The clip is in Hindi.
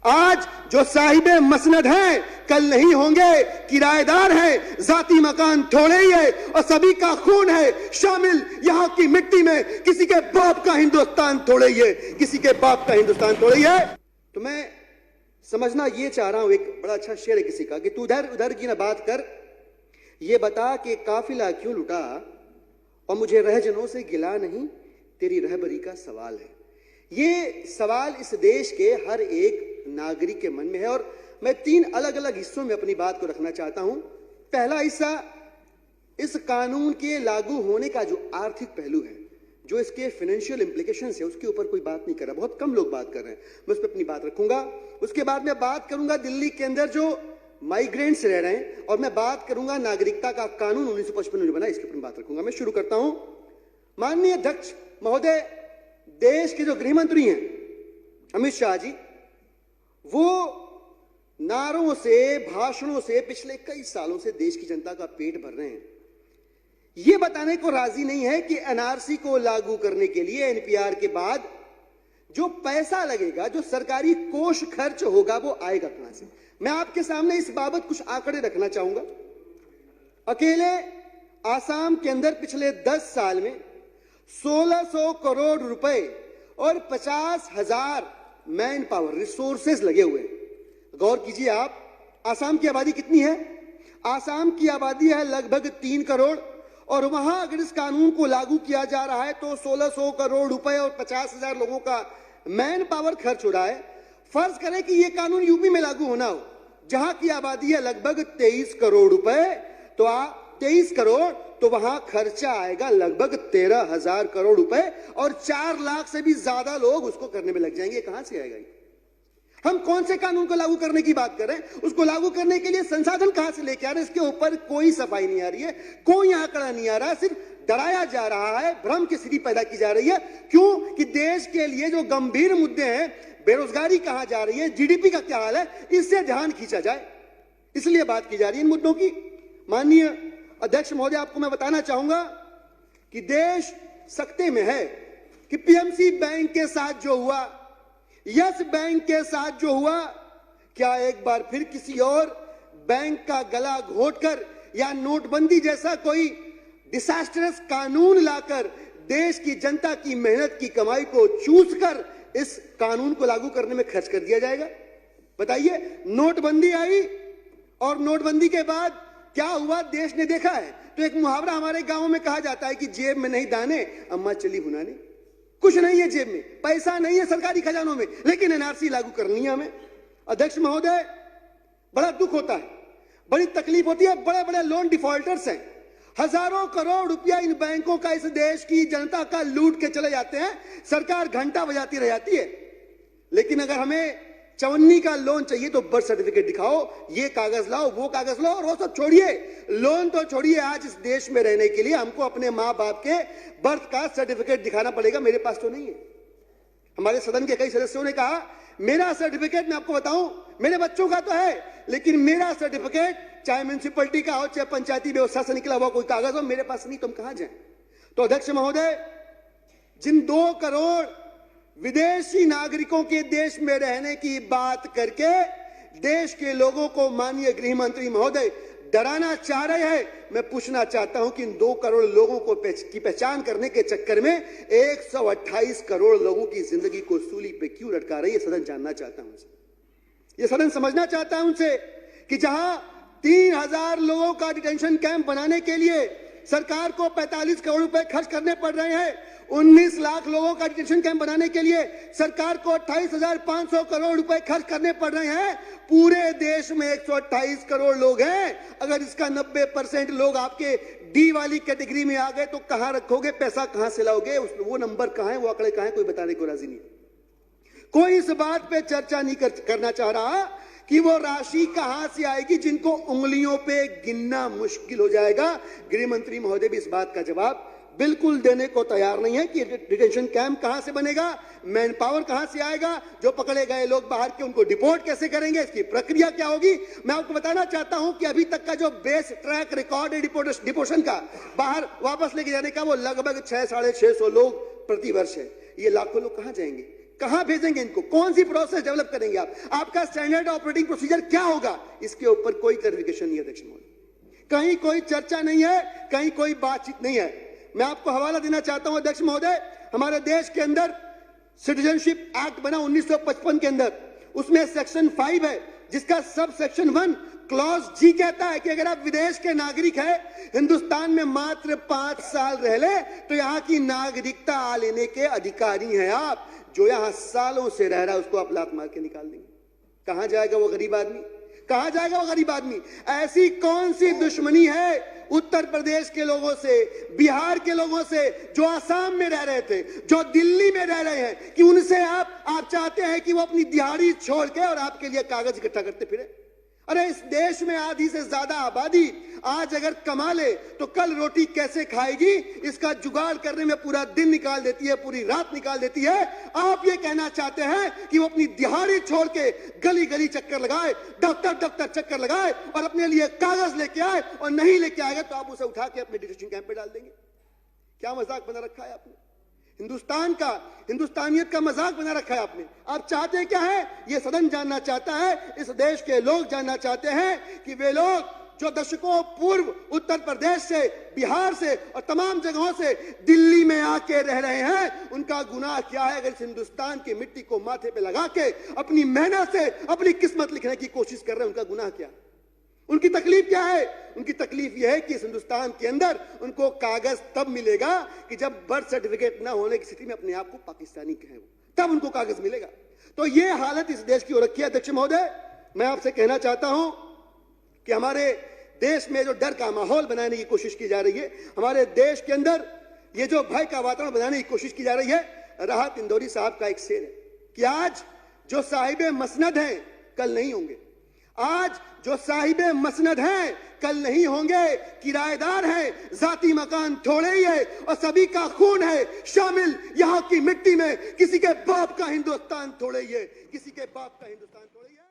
आज जो साहिबे मसनद हैं कल नहीं होंगे, किराएदार हैं, जाती मकान थोड़े ही है और सभी का खून है शामिल यहां की मिट्टी में। किसी के बाप का हिंदुस्तान थोड़े ही है, किसी के बाप का हिंदुस्तान थोड़े ही है। तो मैं समझना ये चाह रहा हूं, एक बड़ा अच्छा शेर है किसी का कि तू उधर उधर की ना बात कर, ये बता कि काफिला क्यों लुटा और मुझे रहजनों से गिला नहीं, तेरी रहबरी का सवाल है। ये सवाल इस देश के हर एक नागरिक के मन में है और मैं 3 अलग अलग हिस्सों में अपनी बात को रखना चाहता हूं। पहला हिस्सा इस कानून के लागू होने का जो आर्थिक पहलू है, जो इसके फाइनेंशियल इंप्लीकेशंस है, उसके ऊपर कोई बात नहीं कर रहा, बहुत कम लोग बात कर रहे हैं। मैं उस पर अपनी बात रखूंगा। उसके बाद मैं बात करूंगा दिल्ली के अंदर जो माइग्रेंट्स रह रहे हैं और मैं बात करूंगा नागरिकता का कानून 1955 में बना, इसके ऊपर बात रखूंगा। मैं शुरू करता हूं। माननीय अध्यक्ष महोदय, देश के जो गृह मंत्री हैं अमित शाह जी, वो नारों से भाषणों से पिछले कई सालों से देश की जनता का पेट भर रहे हैं। ये बताने को राजी नहीं है कि एनआरसी को लागू करने के लिए एनपीआर के बाद जो पैसा लगेगा, जो सरकारी कोष खर्च होगा, वो आएगा कहां से। मैं आपके सामने इस बाबत कुछ आंकड़े रखना चाहूंगा। अकेले आसाम के अंदर पिछले 10 साल में 1600 करोड़ रुपए और 50,000 मैन पावर रिसोर्सेज लगे हुए हैं। गौर कीजिए आप, आसाम की आबादी कितनी है? आसाम की आबादी है लगभग 3 करोड़ और वहां अगर इस कानून को लागू किया जा रहा है तो 1600 करोड़ रुपए और 50,000 लोगों का मैन पावर खर्च हो रहा है। फर्ज करें कि यह कानून यूपी में लागू होना हो, जहां की आबादी है लगभग 23 करोड़ रुपए, तो 23 करोड़, तो वहां खर्चा आएगा लगभग 13,000 करोड़ रुपए और 4 लाख से भी ज्यादा लोग उसको करने में लग जाएंगे। कहां से आएगा? हम कौन से कानून को लागू करने की बात कर रहे हैं? उसको लागू करने के लिए संसाधन कहां से लेके आ रहे हैं? इसके ऊपर कोई सफाई नहीं आ रही है, कोई आंकड़ा नहीं आ रहा, सिर्फ डराया जा रहा है, भ्रम की स्थिति पैदा की जा रही है। क्यों? कि देश के लिए जो गंभीर मुद्दे हैं, बेरोजगारी कहां जा रही है, जीडीपी का क्या हाल है, इससे ध्यान खींचा जाए, इसलिए बात की जा रही है इन मुद्दों की। माननीय अध्यक्ष महोदय, आपको मैं बताना चाहूंगा कि देश सकते में है कि पीएमसी बैंक के साथ जो हुआ, यस बैंक के साथ जो हुआ, क्या एक बार फिर किसी और बैंक का गला घोटकर या नोटबंदी जैसा कोई डिसास्टरस कानून लाकर देश की जनता की मेहनत की कमाई को चूस कर इस कानून को लागू करने में खर्च कर दिया जाएगा? बताइए। नोटबंदी आई और नोटबंदी के बाद क्या हुआ देश ने देखा है। तो एक मुहावरा हमारे गांव में कहा जाता है कि जेब में नहीं दाने, अम्मा चली हुनाने। कुछ नहीं है जेब में, पैसा नहीं है सरकारी खजानों में, लेकिन एनआरसी लागू करनी है हमें। अध्यक्ष महोदय, बड़ा दुख होता है, बड़ी तकलीफ होती है। बड़े बड़े लोन डिफॉल्टर्स हैं, हजारों करोड़ रुपया इन बैंकों का इस देश की जनता का लूट के चले जाते हैं। सरकार घंटा बजाती रह जाती है, लेकिन अगर हमें 54 का लोन चाहिए तो बर्थ सर्टिफिकेट दिखाओ, ये कागज लाओ, वो कागज लाओ, और वो सब छोड़िए, लोन तो छोड़िए। आज इस देश में रहने के लिए हमको अपने माँ बाप के बर्थ का सर्टिफिकेट दिखाना पड़ेगा। मेरे पास तो नहीं है। हमारे सदन के कई सदस्यों ने कहा मेरा सर्टिफिकेट, मैं आपको बताऊं, मेरे बच्चों का तो है, लेकिन मेरा सर्टिफिकेट चाहे म्युनिसिपैलिटी का हो, चाहे पंचायती व्यवस्था से निकला हुआ कोई कागज हो, मेरे पास नहीं, तुम कहां जाए। तो अध्यक्ष महोदय, जिन 2 करोड़ विदेशी नागरिकों के देश में रहने की बात करके देश के लोगों को माननीय गृह मंत्री महोदय डराना चाह रहे हैं, मैं पूछना चाहता हूं कि इन 2 करोड़ लोगों को की पहचान करने के चक्कर में 128 करोड़ लोगों की जिंदगी को सूली पे क्यों लटका रही है? सदन जानना चाहता हूं उनसे, ये सदन समझना चाहता है उनसे कि जहां 3,000 लोगों का डिटेंशन कैंप बनाने के लिए सरकार को 45 करोड़ रुपए खर्च करने पड़ रहे हैं, 19 लाख लोगों का डिटेंशन कैंप बनाने के लिए सरकार को 28,500 करोड़ रुपए खर्च करने पड़ रहे हैं। पूरे देश में 128 करोड़ लोग हैं। अगर इसका 90% लोग आपके डी वाली कैटेगरी में आ गए तो कहां रखोगे पैसा, कहां से लाओगे? वो नंबर कहां है, वो आंकड़े कहां है? कोई बताने को राजी नहीं। कोई इस बात पे चर्चा नहीं करना चाह रहा कि वो राशि कहां से आएगी जिनको उंगलियों पे गिनना मुश्किल हो जाएगा। गृह मंत्री महोदय भी इस बात का जवाब बिल्कुल देने को तैयार नहीं है कि डिटेंशन कैंप कहां से बनेगा, मैन पावर कहां से आएगा, जो पकड़े गए लोग बाहर के उनको डिपोर्ट कैसे करेंगे, इसकी प्रक्रिया क्या होगी। मैं आपको बताना चाहता हूं कि अभी तक का जो बेस ट्रैक रिकॉर्ड है डिपोर्टेशन का, बाहर वापस लेके जाने का, वो लगभग 600-650 लोग प्रति वर्ष है। ये लाखों लोग कहां जाएंगे? कहां भेजेंगे इनको? कौन सी प्रोसेस डेवलप करेंगे आप? आपका स्टैंडर्ड ऑपरेटिंग प्रोसीजर क्या होगा? इसके ऊपर कोई क्लैरिफिकेशन नहीं है अध्यक्ष महोदय। कहीं कोई चर्चा नहीं है, कहीं कोई बातचीत नहीं है। मैं आपको हवाला देना चाहता हूं अध्यक्ष महोदय, हमारे देश के अंदर सिटीजनशिप एक्ट बना 1955 के अंदर, उसमें सेक्शन 5 है जिसका सब सेक्शन 1 क्लॉज जी कहता है कि अगर आप विदेश के नागरिक हैं, हिंदुस्तान में मात्र 5 साल रह ले तो यहां की नागरिकता लेने के अधिकारी हैं आप। जो यहां सालों से रह रहा है उसको आप लात मार के निकाल देंगे। कहां जाएगा वो गरीब आदमी? कहां जाएगा वो गरीब आदमी? ऐसी कौन सी दुश्मनी है उत्तर प्रदेश के लोगों से, बिहार के लोगों से, जो आसाम में रह रहे थे, जो दिल्ली में रह रहे हैं, कि उनसे आप चाहते हैं कि वो अपनी दिहाड़ी छोड़ के और आपके लिए कागज इकट्ठा करते फिरे? अरे इस देश में आधी से ज्यादा आबादी आज अगर कमा ले तो कल रोटी कैसे खाएगी, इसका जुगाड़ करने में पूरा दिन निकाल देती है, पूरी रात निकाल देती है। आप ये कहना चाहते हैं कि वो अपनी दिहाड़ी छोड़ के गली गली चक्कर लगाए, दफ्तर दफ्तर चक्कर लगाए और अपने लिए कागज लेके आए, और नहीं लेके आएगा तो आप उसे उठा के अपने डिटेंशन कैंप पे डाल देंगे। क्या मजाक बना रखा है आपने? हिंदुस्तान का, हिंदुस्तानियत का मजाक बना रखा है आपने। आप चाहते क्या है? ये सदन जानना चाहता है, इस देश के लोग जानना चाहते हैं कि वे लोग जो दशकों पूर्व उत्तर प्रदेश से, बिहार से और तमाम जगहों से दिल्ली में आके रह रहे हैं, उनका गुनाह क्या है? अगर इस हिंदुस्तान की मिट्टी को माथे पे लगा के अपनी मेहनत से अपनी किस्मत लिखने की कोशिश कर रहे हैं, उनका गुनाह क्या है? उनकी तकलीफ क्या है? उनकी तकलीफ यह है कि इस हिंदुस्तान के अंदर उनको कागज तब मिलेगा कि जब बर्थ सर्टिफिकेट ना होने की स्थिति में अपने आप को पाकिस्तानी कहें, तब उनको कागज मिलेगा। तो यह हालत इस देश की हो रखी है अध्यक्ष महोदय। मैं आपसे कहना चाहता हूं कि हमारे देश में जो डर का माहौल बनाने की कोशिश की जा रही है, हमारे देश के अंदर ये जो भय का वातावरण बनाने की कोशिश की जा रही है, राहत इंदौरी साहब का एक शेर है कि आज जो साहिबे मसनद हैं कल नहीं होंगे। आज जो साहिबे मसनद हैं कल नहीं होंगे, किराएदार हैं, जाती मकान थोड़े ही है और सभी का खून है शामिल यहां की मिट्टी में। किसी के बाप का हिंदुस्तान थोड़े ही है, किसी के बाप का हिंदुस्तान थोड़े ही है।